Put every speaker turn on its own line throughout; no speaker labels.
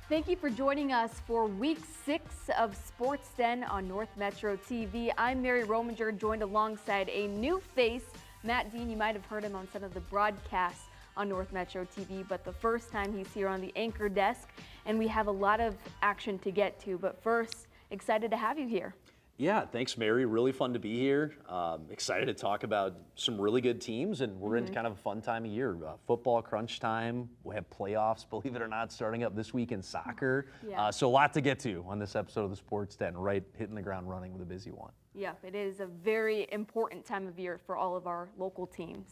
Thank you for joining us for Week 6 of Sports Den on North Metro TV. I'm Mary Rominger, joined alongside a new face, Matt Dean. You might have heard him on some of the broadcasts on North Metro TV, but the first time he's here on the anchor desk, and we have a lot of action to get to. But first, excited to have you here.
Yeah, thanks, Mary. Really fun to be here. Excited to talk about some really good teams, and we're in kind of a fun time of year. Football crunch time. We have playoffs, believe it or not, starting up this week in soccer.
Yeah.
So a lot to get to on this episode of the Sports Den, right hitting the ground running with a busy one.
Yeah, it is a very important time of year for all of our local teams.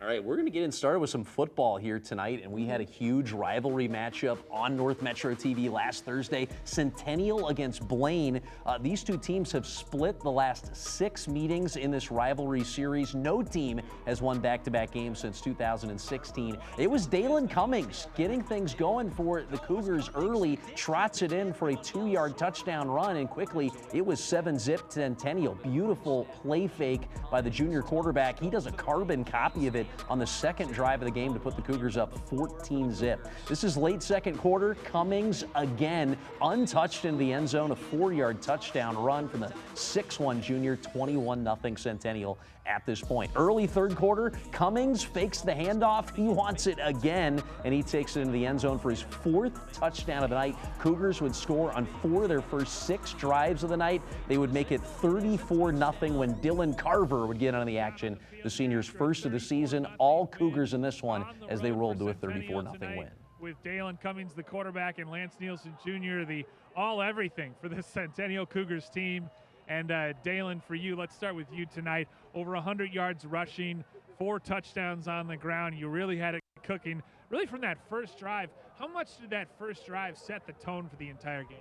All right, we're going to get started with some football here tonight, and we had a huge rivalry matchup on North Metro TV last Thursday. Centennial against Blaine. These two teams have split the last 6 meetings in this rivalry series. No team has won back-to-back games since 2016. It was Dalen Cummings getting things going for the Cougars early, trots it in for a 2-yard touchdown run, and quickly it was 7-zip Centennial. Beautiful play fake by the junior quarterback. He does a carbon copy of it on the second drive of the game to put the Cougars up 14-zip. This is late second quarter. Cummings again untouched in the end zone, a 4-yard touchdown run from the 6'1 junior, 21-0 Centennial at this point. Early third quarter, Cummings fakes the handoff. He wants it again, and he takes it into the end zone for his 4th touchdown of the night. Cougars would score on 4 of their first 6 drives of the night. They would make it 34-0 when Dylan Carver would get on the action. The senior's first of the season. All Cougars in this one as they rolled to a 34-0 win.
With Dalen Cummings, the quarterback, and Lance Nielsen Jr., the all-everything for this Centennial Cougars team. And Dalen, for you, let's start with you tonight. Over 100 yards rushing, 4 touchdowns on the ground. You really had it cooking. Really from that first drive, how much did that first drive set the tone for the entire game?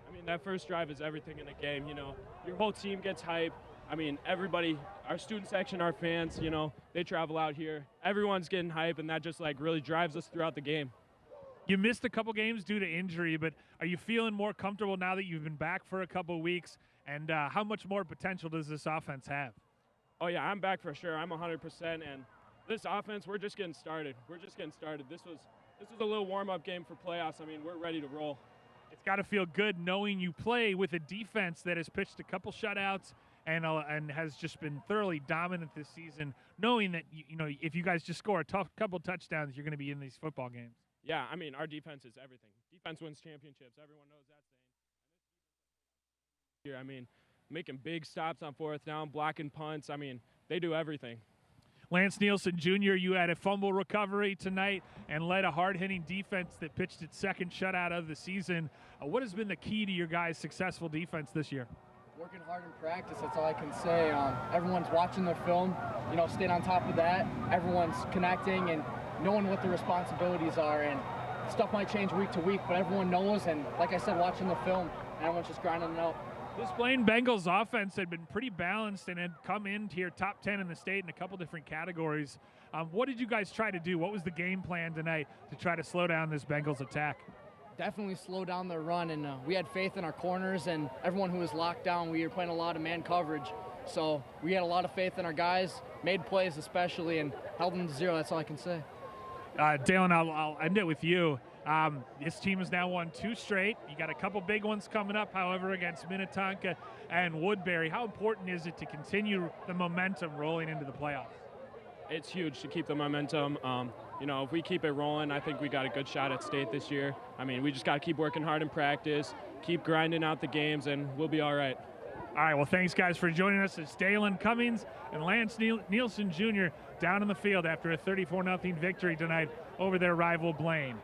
I mean, that first drive is everything in a game. You know, your whole team gets hype. I mean, everybody, our student section, our fans, you know, they travel out here. Everyone's getting hype, and that just, like, really drives us throughout the game.
You missed a couple games due to injury, but are you feeling more comfortable now that you've been back for a couple of weeks? And how much more potential does this offense have?
Oh, yeah, I'm back for sure. I'm 100%. And this offense, we're just getting started. We're just getting started. This was a little warm-up game for playoffs. I mean, we're ready to roll.
It's got to feel good knowing you play with a defense that has pitched a couple shutouts and has just been thoroughly dominant this season, knowing that, you know, if you guys just score a couple touchdowns, you're going to be in these football games.
Yeah, I mean, our defense is everything. Defense wins championships. Everyone knows that saying. I mean, making big stops on 4th down, blocking punts. I mean, they do everything.
Lance Nielsen Jr., you had a fumble recovery tonight and led a hard-hitting defense that pitched its 2nd shutout of the season. What has been the key to your guys' successful defense this year?
Working hard in practice, that's all I can say. Everyone's watching their film, you know, staying on top of that. Everyone's connecting and knowing what their responsibilities are. And stuff might change week to week, but everyone knows. And like I said, watching the film, everyone's just grinding it out.
This Blaine Bengals offense had been pretty balanced and had come in here top 10 in the state in a couple different categories. What did you guys try to do? What was the game plan tonight to try to slow down this Bengals attack?
Definitely slow down their run, and we had faith in our corners and everyone who was locked down. We were playing a lot of man coverage, so we had a lot of faith in our guys, made plays especially, and held them to 0. That's all I can say.
Dalen, I'll end it with you. This team has now won 2 straight. You got a couple big ones coming up, however, against Minnetonka and Woodbury. How important is it to continue the momentum rolling into the playoffs?
It's huge to keep the momentum. You know, if we keep it rolling, I think we got a good shot at state this year. I mean, we just got to keep working hard in practice, keep grinding out the games, and we'll be all right.
All right, well, thanks, guys, for joining us. It's Dalen Cummings and Lance Nielsen Jr. down in the field after a 34-0 victory tonight over their rival Blaine.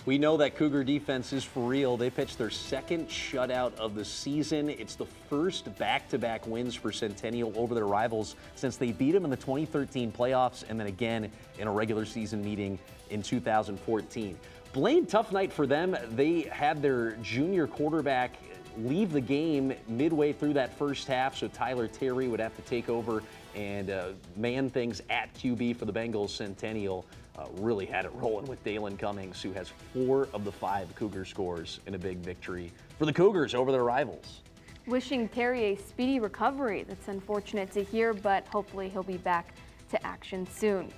We know that Cougar defense is for real. They pitched their 2nd shutout of the season. It's the first back-to-back wins for Centennial over their rivals since they beat them in the 2013 playoffs and then again in a regular season meeting in 2014. Blaine, tough night for them. They had their junior quarterback leave the game midway through that first half, so Tyler Terry would have to take over and man things at QB for the Bengals. Centennial really had it rolling with Dalen Cummings, who has 4 of the 5 Cougar scores in a big victory for the Cougars over their rivals.
Wishing Terry a speedy recovery. That's unfortunate to hear, but hopefully he'll be back to action soon.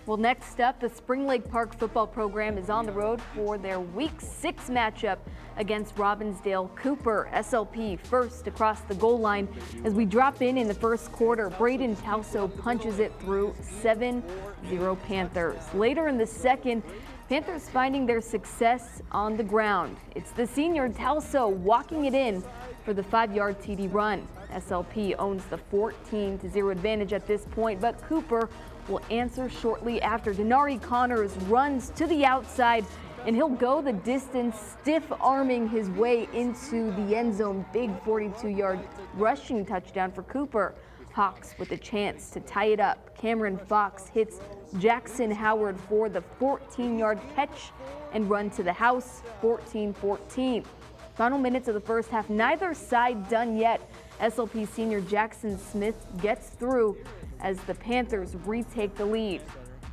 Well, next up, the Spring Lake Park football program is on the road for their Week 6 matchup against Robbinsdale Cooper. SLP first across the goal line as we drop in the first quarter. Braden Talso punches it through 7-0 Panthers. Later in the second, Panthers finding their success on the ground. It's the senior Talso walking it in for the 5-yard TD run. SLP owns the 14-0 advantage at this point, but Cooper will answer shortly after. Denari Connors runs to the outside, and he'll go the distance, stiff-arming his way into the end zone. Big 42-yard rushing touchdown for Cooper. Hawks with a chance to tie it up. Cameron Fox hits Jackson Howard for the 14-yard catch and run to the house, 14-14. Final minutes of the first half, neither side done yet. SLP senior Jackson Smith gets through as the Panthers retake the lead.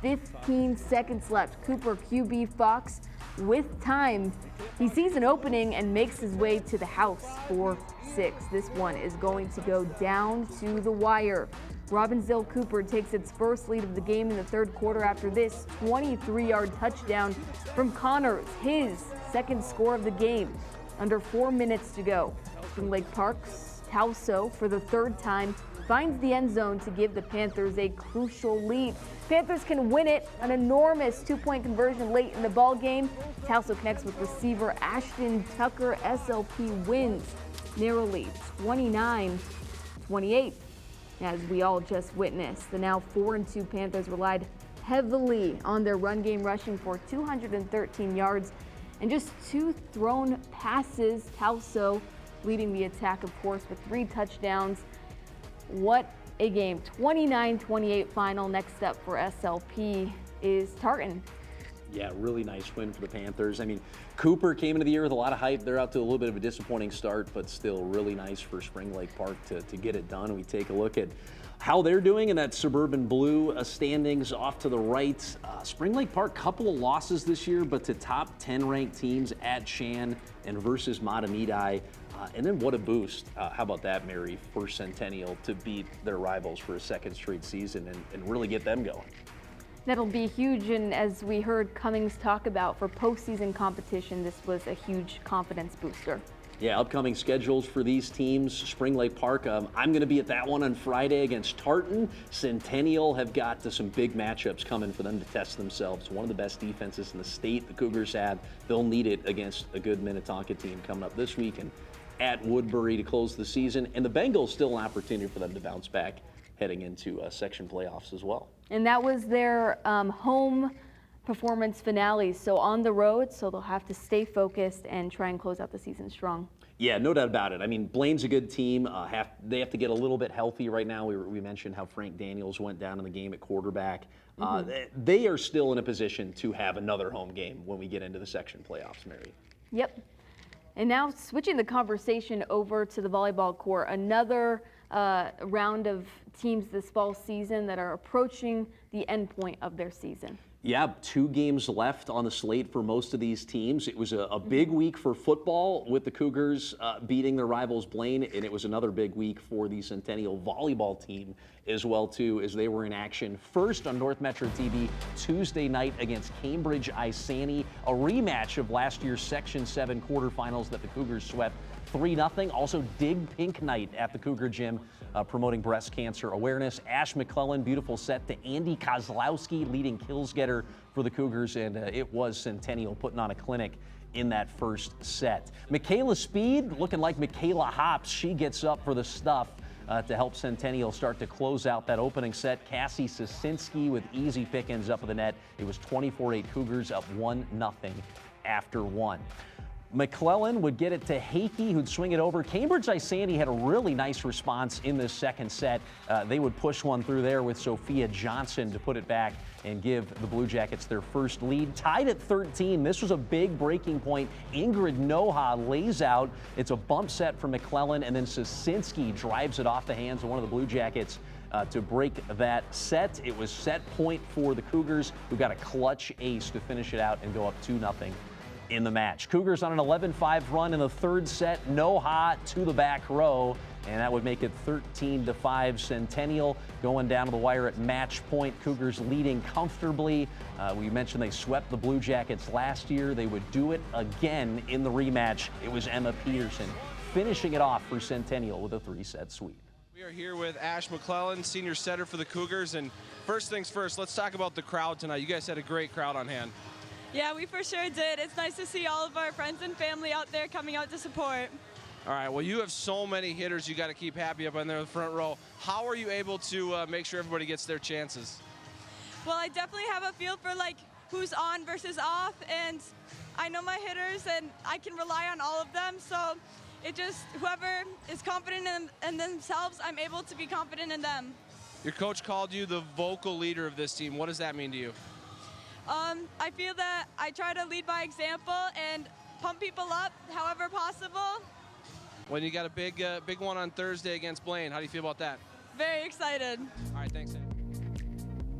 15 seconds left. Cooper QB Fox with time. He sees an opening and makes his way to the house for 6. This one is going to go down to the wire. Robbinsdale Cooper takes its first lead of the game in the third quarter after this 23-yard touchdown from Connors, his second score of the game. Under 4 minutes to go. Spring Lake Park's Talso, for the third time, finds the end zone to give the Panthers a crucial lead. Panthers can win it, an enormous 2-point conversion late in the ball game. Talso connects with receiver Ashton Tucker. SLP wins narrowly, 29-28. As we all just witnessed, the now 4-2 Panthers relied heavily on their run game, rushing for 213 yards and just 2 thrown passes. Talso leading the attack, of course, with 3 touchdowns. What a game. 29-28 final. Next up for SLP is Tartan.
Yeah, really nice win for the Panthers. I mean, Cooper came into the year with a lot of hype. They're out to a little bit of a disappointing start, but still really nice for Spring Lake Park to get it done. We take a look at how they're doing in that suburban blue standings off to the right. Spring Lake Park, couple of losses this year, but to top 10 ranked teams at Shan and versus Matamidi. And then what a boost. How about that, Mary, for Centennial to beat their rivals for a second straight season and really get them going.
That'll be huge, and as we heard Cummings talk about, for postseason competition, this was a huge confidence booster.
Yeah, upcoming schedules for these teams. Spring Lake Park, I'm going to be at that one on Friday against Tartan. Centennial have got some big matchups coming for them to test themselves. One of the best defenses in the state the Cougars have. They'll need it against a good Minnetonka team coming up this week and at Woodbury to close the season. And the Bengals still an opportunity for them to bounce back heading into section playoffs as well.
And that was their home performance finale, so on the road, so they'll have to stay focused and try and close out the season strong.
Yeah, no doubt about it. I mean, Blaine's a good team. They have to get a little bit healthy right now. We mentioned how Frank Daniels went down in the game at quarterback. They are still in a position to have another home game when we get into the section playoffs, Mary.
Yep. And now switching the conversation over to the volleyball court, another round of teams this fall season that are approaching the end point of their season.
Yeah, 2 games left on the slate for most of these teams. It was a big week for football with the Cougars beating their rivals Blaine, and it was another big week for the Centennial volleyball team as well, too, as they were in action first on North Metro TV Tuesday night against Cambridge Isani, a rematch of last year's Section 7 quarterfinals that the Cougars swept 3-0. Also, Dig Pink Night at the Cougar Gym, promoting breast cancer awareness. Ash McClellan, beautiful set to Andy Kozlowski, leading kills getter for the Cougars, and it was Centennial putting on a clinic in that first set. Michaela Speed, looking like Michaela Hops, she gets up for the stuff to help Centennial start to close out that opening set. Cassie Sosinski with easy pickings up of the net. It was 24-8 Cougars, up 1-0 after 1. McClellan would get it to Hakey, who'd swing it over. Cambridge Isani had a really nice response in this second set. They would push one through there with Sophia Johnson to put it back and give the Blue Jackets their first lead. Tied at 13. This was a big breaking point. Ingrid Noha lays out. It's a bump set for McClellan, and then Sosinski drives it off the hands of one of the Blue Jackets to break that set. It was set point for the Cougars, who got a clutch ace to finish it out and go up 2-0 in the match. Cougars on an 11-5 run in the third set, no hot to the back row, and that would make it 13-5 Centennial going down to the wire at match point. Cougars leading comfortably. We mentioned they swept the Blue Jackets last year. They would do it again in the rematch. It was Emma Peterson finishing it off for Centennial with a 3-set sweep.
We are here with Ash McClellan, senior setter for the Cougars, and first things first, let's talk about the crowd tonight. You guys had a great crowd on hand.
Yeah, we for sure did. It's nice to see all of our friends and family out there coming out to support.
All right, well, you have so many hitters you got to keep happy up on there in the front row. How are you able to make sure everybody gets their chances?
Well, I definitely have a feel for like who's on versus off, and I know my hitters and I can rely on all of them, so it just, whoever is confident in themselves, I'm able to be confident in them.
Your coach called you the vocal leader of this team. What does that mean to you?
I feel that I try to lead by example and pump people up however possible.
When you got a big one on Thursday against Blaine, how do you feel about that?
Very excited.
All right, thanks.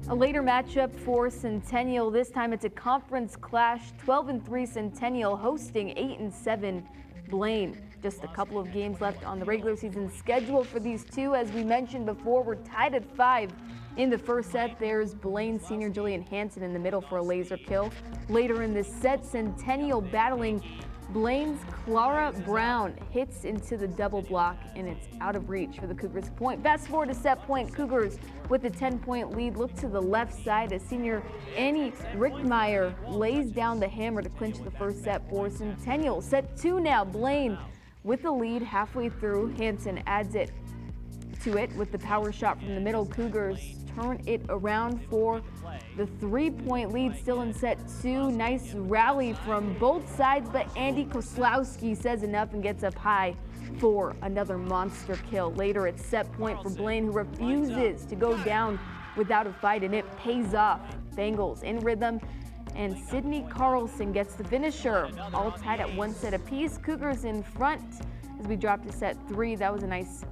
A later matchup for Centennial. This time it's a conference clash. 12-3 Centennial hosting 8-7 Blaine. Just a couple of games left on the regular season schedule for these two. As we mentioned before, we're tied at 5 in the first set. There's Blaine senior Jillian Hansen in the middle for a laser kill. Later in this set, Centennial battling Blaine's Clara Brown hits into the double block, and it's out of reach for the Cougars point. Fast forward to set point. Cougars with a 10-point lead. Look to the left side as senior Annie Rickmeyer lays down the hammer to clinch the first set for Centennial. Set 2 now. Blaine with the lead halfway through. Hansen adds it to it with the power shot from the middle. Cougars turn it around for the 3-point lead still in set 2. Nice rally from both sides, but Andy Koslowski says enough and gets up high for another monster kill. Later it's set point for Blaine, who refuses to go down without a fight, and it pays off. Bengals in rhythm, and Sydney Carlson gets the finisher. All tied at 1 set apiece. Cougars in front as we drop to set 3. That was a nice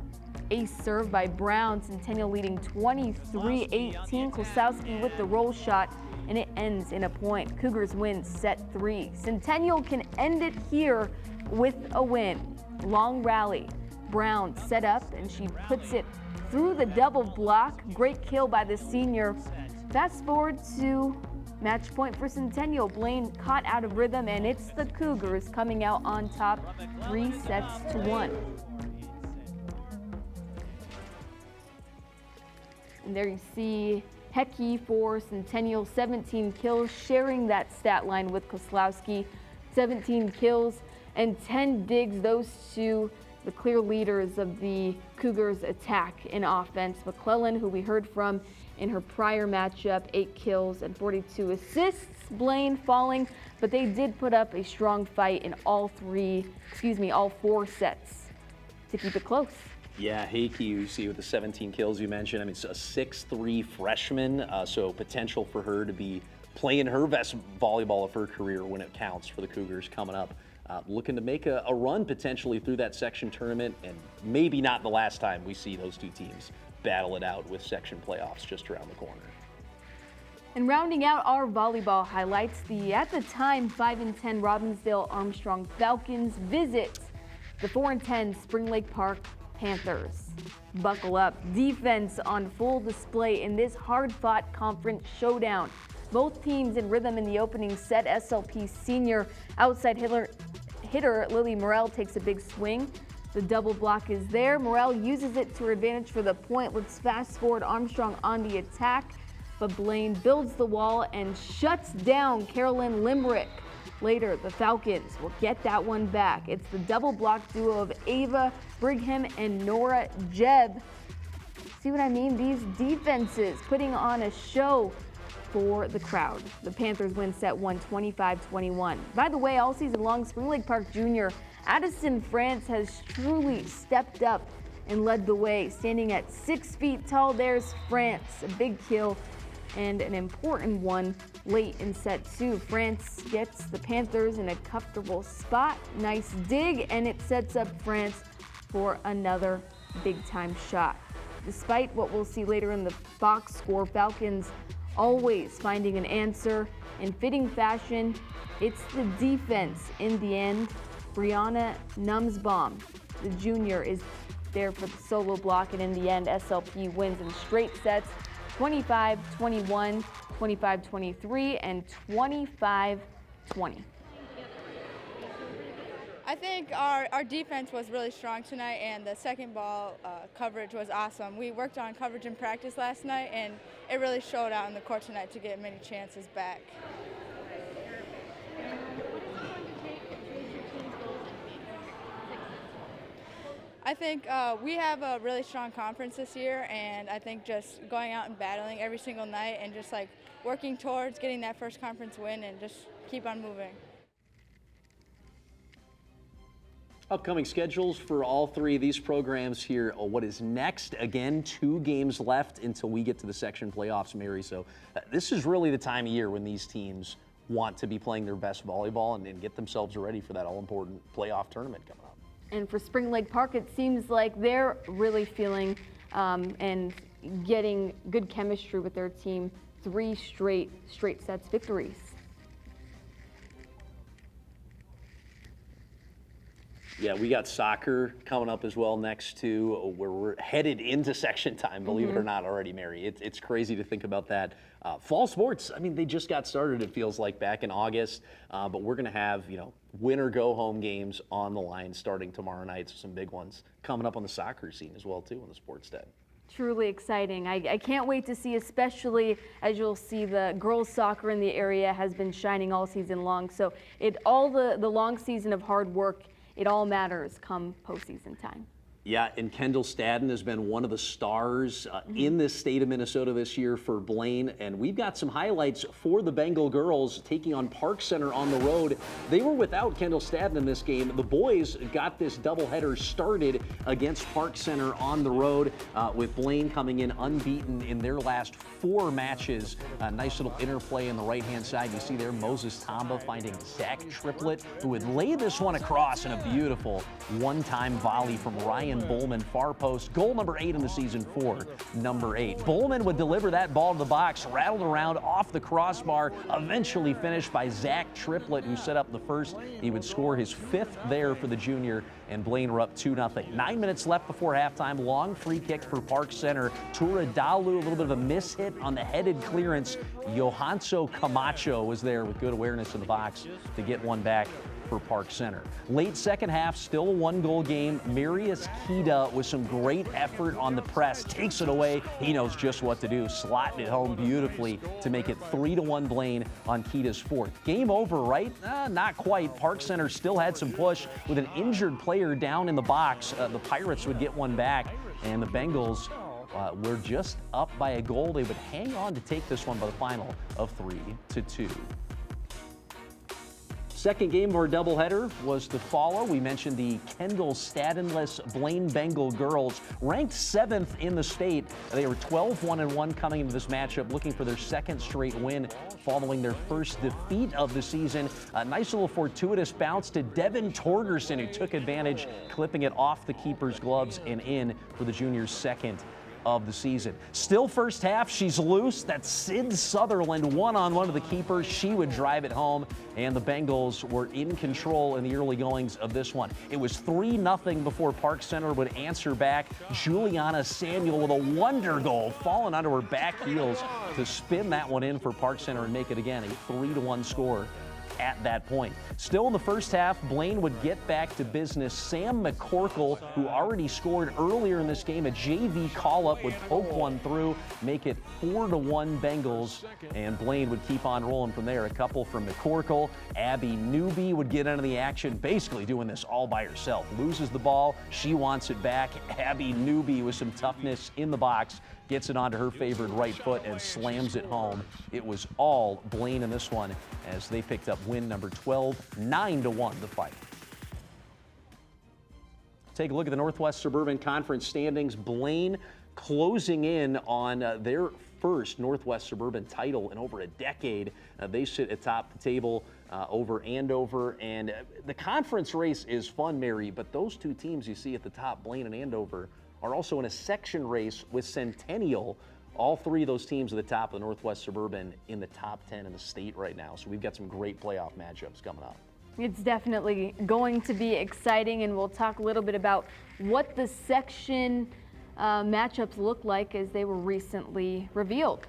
ace serve by Brown. Centennial leading 23-18. Klosowski with the roll shot, and it ends in a point. Cougars win set 3. Centennial can end it here with a win. Long rally. Brown set up, and she puts it through the double block. Great kill by the senior. Fast forward to match point for Centennial. Blaine caught out of rhythm, and it's the Cougars coming out on top 3-1. And there you see Hecky for Centennial, 17 kills, sharing that stat line with Koslowski. 17 kills and 10 digs. Those two, the clear leaders of the Cougars' attack in offense. McClellan, who we heard from in her prior matchup, 8 kills and 42 assists. Blaine falling, but they did put up a strong fight in all 4 sets to keep it close.
Yeah, Heike, you see with the 17 kills you mentioned. I mean, it's a 6'3" freshman, so potential for her to be playing her best volleyball of her career when it counts for the Cougars coming up. Looking to make a run potentially through that section tournament, and maybe not the last time we see those two teams battle it out with section playoffs just around the corner.
And rounding out our volleyball highlights, the at the time 5-10 Robbinsdale Armstrong Falcons visit the 4-10 Spring Lake Park Panthers. Buckle up. Defense on full display in this hard-fought conference showdown. Both teams in rhythm in the opening set. SLP senior outside hitter Lily Morel takes a big swing. The double block is there. Morel uses it to her advantage for the point. Let's fast forward. Armstrong on the attack, but Blaine builds the wall and shuts down Carolyn Limerick. Later, the Falcons will get that one back. It's the double block duo of Ava Brigham and Nora Jebb. See what I mean? These defenses putting on a show for the crowd. The Panthers win set 1, 25-21. By the way, all season long, Spring Lake Park Junior Addison France has truly stepped up and led the way. Standing at 6 feet tall, there's France. A big kill and an important one late in set 2. France gets the Panthers in a comfortable spot. Nice dig, and it sets up France for another big-time shot. Despite what we'll see later in the box score, Falcons always finding an answer. In fitting fashion, it's the defense in the end. Brianna Numsbaum, the junior, is there for the solo block, and in the end, SLP wins in straight sets, 25-21, 25-23, and 25-20.
I think our defense was really strong tonight, and the second ball coverage was awesome. We worked on coverage in practice last night, and it really showed out in the court tonight to get many chances back. I think we have a really strong conference this year, and I think just going out and battling every single night and just like working towards getting that first conference win and just keep on moving.
Upcoming schedules for all three of these programs here. What is next? Again, 2 games left until we get to the section playoffs, Mary. So this is really the time of year when these teams want to be playing their best volleyball and get themselves ready for that all-important playoff tournament coming up. And
for Spring Lake Park, it seems like they're really feeling and getting good chemistry with their team. 3 straight sets victories.
Yeah, we got soccer coming up as well next to where we're headed into section time, believe it or not already, Mary. It's crazy to think about that. Fall sports, I mean, they just got started, it feels like, back in August. But we're going to have, win or go home games on the line starting tomorrow night. So some big ones coming up on the soccer scene as well, too, in the sports day.
Truly exciting. I can't wait to see, especially as you'll see the girls soccer in the area has been shining all season long. So all the long season of hard work, it all matters come postseason time.
Yeah, and Kendall Stadden has been one of the stars in this state of Minnesota this year for Blaine. And we've got some highlights for the Bengal girls taking on Park Center on the road. They were without Kendall Stadden in this game. The boys got this doubleheader started against Park Center on the road with Blaine coming in unbeaten in their last 4 matches. A nice little interplay on the right-hand side. You see there Moses Tamba finding Zach Triplett, who would lay this one across in a beautiful one-time volley from Ryan Bowman, far post. Goal number 8 in the season for number 8. Bowman would deliver that ball to the box, rattled around off the crossbar, eventually finished by Zach Triplett, who set up the first. He would score his 5th there for the junior, and Blaine were up 2-0. 9 minutes left before halftime. Long free kick for Park Center. Tura Dalu, a little bit of a mishit on the headed clearance. Johanso Camacho was there with good awareness in the box to get one back for Park Center. Late second half, still a 1-goal game. Marius Kida with some great effort on the press takes it away. He knows just what to do, slotting it home beautifully to make it 3-1 Blaine on Kida's 4th. Game over, right? Not quite. Park Center still had some push with an injured player down in the box. The Pirates would get one back, and the Bengals were just up by a goal. They would hang on to take this one by the final of 3-2. Second game of our doubleheader was to follow. We mentioned the Kendall Staddenless Blaine Bengal girls, ranked 7th in the state. They were 12-1-1 coming into this matchup, looking for their 2nd straight win following their first defeat of the season. A nice little fortuitous bounce to Devin Torgerson, who took advantage, clipping it off the keeper's gloves and in for the junior's 2nd of the season. Still first half, she's loose. That's Sid Sutherland one-on-one to the keeper. She would drive it home, and the Bengals were in control in the early goings of this one. It was 3-0 before Park Center would answer back. Juliana Samuel with a wonder goal, falling onto her back heels to spin that one in for Park Center and make it again a 3-1 score at that point. Still in the first half, Blaine would get back to business. Sam McCorkle, who already scored earlier in this game, a JV call-up would poke one through, make it 4-1 Bengals, and Blaine would keep on rolling from there. A couple from McCorkle. Abby Newby would get into the action, basically doing this all by herself. Loses the ball, she wants it back. Abby Newby with some toughness in the box, gets it onto her favored right foot and slams it home. It was all Blaine in this one as they picked up win number 12, 9-1 the fight. Take a look at the Northwest Suburban Conference standings. Blaine closing in on their first Northwest Suburban title in over a decade. They sit atop the table over Andover, and the conference race is fun, Mary, but those 2 teams you see at the top, Blaine and Andover, are also in a section race with Centennial All three of those teams at the top of the Northwest Suburban in the top 10 in the state right now. So we've got some great playoff matchups coming up.
It's definitely going to be exciting, and we'll talk a little bit about what the section matchups look like as they were recently revealed.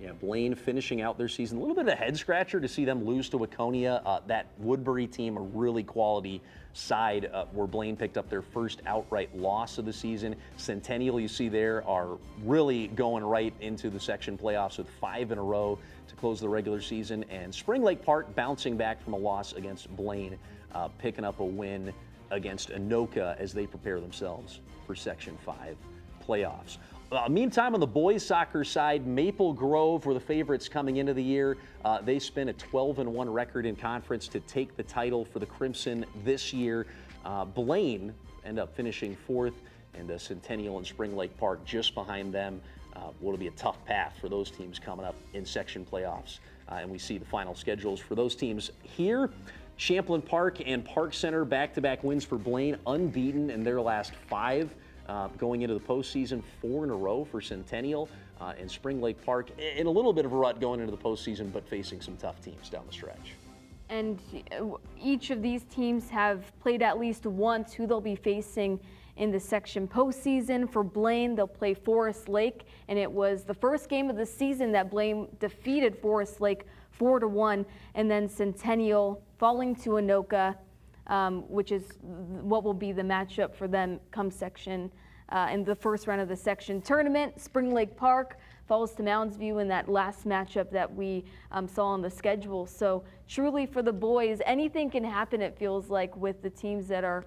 Yeah, Blaine finishing out their season. A little bit of a head scratcher to see them lose to Waconia. That Woodbury team, a really quality side, where Blaine picked up their first outright loss of the season. Centennial, you see there, are really going right into the section playoffs with 5 in a row to close the regular season. And Spring Lake Park bouncing back from a loss against Blaine, picking up a win against Anoka as they prepare themselves for Section 5 playoffs. Meantime, on the boys soccer side, Maple Grove were the favorites coming into the year. They spin a 12-1 record in conference to take the title for the Crimson this year. Blaine end up finishing 4th, and Centennial and Spring Lake Park just behind them. Will be a tough path for those teams coming up in section playoffs. And we see the final schedules for those teams here. Champlain Park and Park Center back-to-back wins for Blaine, unbeaten in their last 5. Going into the postseason, 4 in a row for Centennial, and Spring Lake Park in a little bit of a rut going into the postseason, but facing some tough teams down the stretch.
And each of these teams have played at least once who they'll be facing in the section postseason. For Blaine, they'll play Forest Lake, and it was the first game of the season that Blaine defeated Forest Lake 4-1, and then Centennial falling to Anoka, which is what will be the matchup for them come section in the first round of the section tournament. Spring Lake Park falls to Mounds View in that last matchup that we saw on the schedule. So truly for the boys, anything can happen, it feels like, with the teams that are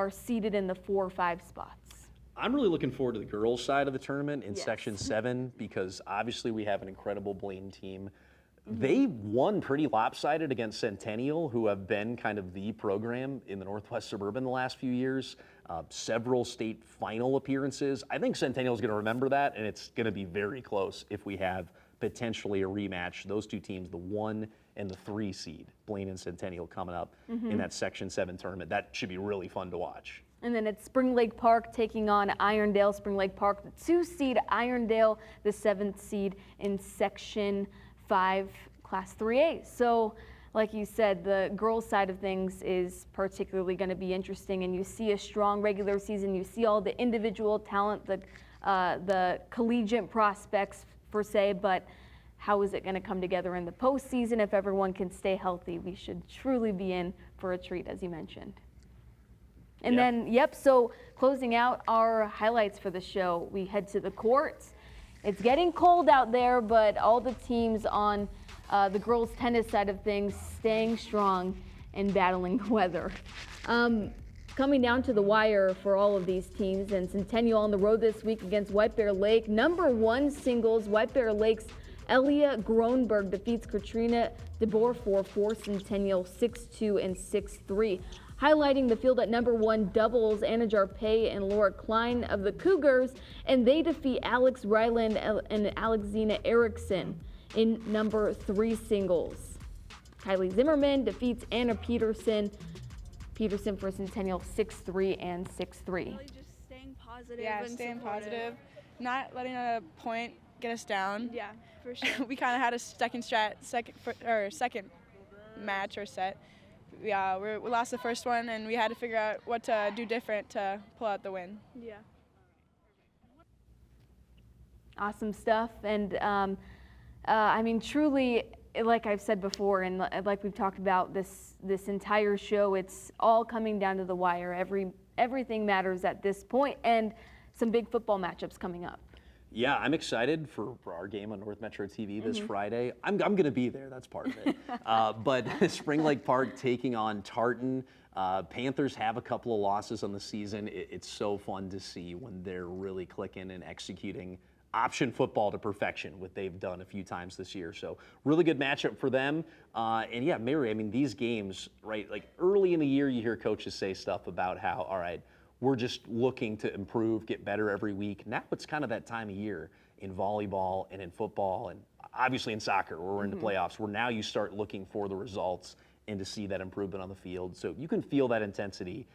seated in the 4 or 5 spots.
I'm really looking forward to the girls' side of the tournament in
Yes.
Section 7 because obviously we have an incredible Blaine team. They won pretty lopsided against Centennial, who have been kind of the program in the Northwest Suburban the last few years. Several state final appearances. I think Centennial is going to remember that, and it's going to be very close if we have potentially a rematch. Those two teams, the 1 and the 3 seed, Blaine and Centennial, coming up in that Section 7 tournament. That should be really fun to watch.
And then it's Spring Lake Park taking on Irondale. Spring Lake Park, the 2 seed, Irondale, the 7th seed in Section 5 Class 3A. So like you said, the girls side of things is particularly going to be interesting, and you see a strong regular season. You see all the individual talent, the collegiate prospects per se, but how is it going to come together in the postseason? If everyone can stay healthy, we should truly be in for a treat, as you mentioned. And then, so closing out our highlights for the show, we head to the courts. It's getting cold out there, but all the teams on the girls' tennis side of things staying strong and battling the weather. Coming down to the wire for all of these teams, and Centennial on the road this week against White Bear Lake. Number 1 singles, White Bear Lake's Elia Gronberg defeats Katrina DeBoer for Centennial 6-2 and 6-3. Highlighting the field at number 1 doubles, Anna Jarpay and Laura Klein of the Cougars, and they defeat Alex Ryland and Alexina Erickson in number 3 singles. Kylie Zimmerman defeats Anna Peterson for Centennial 6-3 and 6-3.
Really just staying positive. Yeah, staying positive. Not letting a point get us down. Yeah, for sure. We kind of had a second match or set. Yeah, we lost the first one, and we had to figure out what to do different to pull out the win. Yeah.
Awesome stuff. And I mean, truly, like I've said before, and like we've talked about this entire show, it's all coming down to the wire. Everything matters at this point, and some big football matchups coming up.
Yeah, I'm excited for our game on North Metro TV this Friday. I'm going to be there. That's part of it. But Spring Lake Park taking on Tartan. Panthers have a couple of losses on the season. It's so fun to see when they're really clicking and executing option football to perfection, what they've done a few times this year. So really good matchup for them. And yeah, Mary, I mean, these games, right, like early in the year, you hear coaches say stuff about how, all right, we're just looking to improve, get better every week. Now it's kind of that time of year in volleyball and in football and obviously in soccer where we're in the playoffs, where now you start looking for the results and to see that improvement on the field. So you can feel that intensity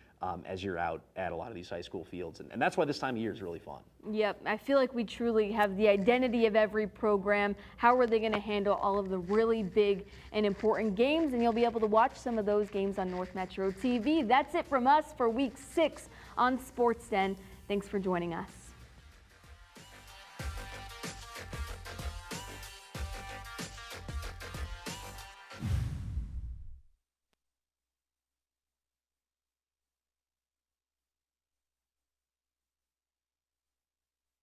as you're out at a lot of these high school fields. And that's why this time of year is really fun.
Yep, I feel like we truly have the identity of every program. How are they going to handle all of the really big and important games? And you'll be able to watch some of those games on North Metro TV. That's it from us for week 6 on Sports Den. Thanks for joining us.